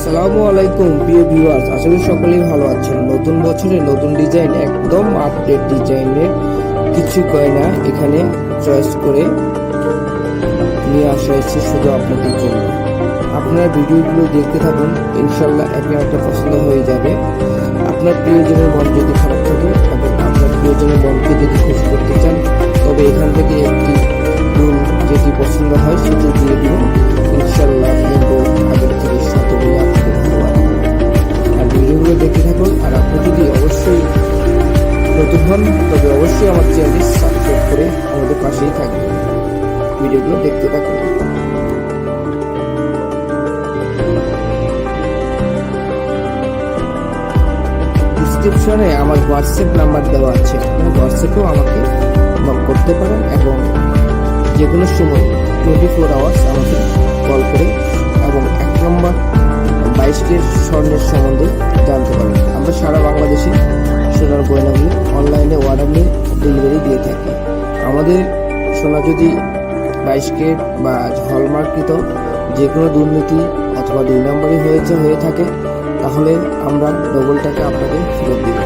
আসসালামু আলাইকুম প্রিয় ভিউয়ার্স, আশা করি সকলেই ভালো আছেন। নতুন বছরে নতুন ডিজাইন, একদম আপডেট ডিজাইনের কিছু গয়না এখানে চয়েস করে নিয়ে আসা হয়েছে শুধু আপনাদের জন্য। আপনার ভিডিওগুলো দেখতে থাকুন, ইনশাল্লাহ একটা পছন্দ হয়ে যাবে। আপনার প্রিয়জনের মন যদি খারাপ থাকে এবং আপনার প্রিয়জনের মনকে যদি খুশি করতে চান, তবে এখান থেকে একটি ফুল যেটি পছন্দ হয় সেটি দিয়ে দিন। ইনশাল্লাহ কিন্তু আগের থেকে শতগুলো আপনাদের ভালো লাগবে। আর ভিডিওগুলো দেখতে থাকুন। আর আপনি যদি অবশ্যই নতুন হন তবে অবশ্যই আমার চ্যানেলটি সাবস্ক্রাইব করে আমাদের পাশেই থাকবেন। ভিডিওগুলো দেখতে থাকুন। ডিসক্রিপশনে আমার হোয়াটসঅ্যাপ নাম্বার দেওয়া আছে, আপনারা হোয়াটসঅ্যাপেও আমাকে নক করতে পারেন এবং যে কোনো সময় 24 আওয়ার্স আমাকে কল করে এবং 1 নম্বর 22 স্বর্ণের সম্বন্ধে জানতে পারেন। আমরা সারা বাংলাদেশে সোনার গয়নাগুলো অনলাইনে অর্ডার নিয়ে ডেলিভারি দিয়ে থাকি। আমাদের সোনা যদি 22 বা হলমার্ককৃত যে কোনো দুর্নীতি অথবা 2 নম্বরই হয়ে থাকে, তাহলে আমরা ডবল টাকা আপনাকে ফেরত দিব।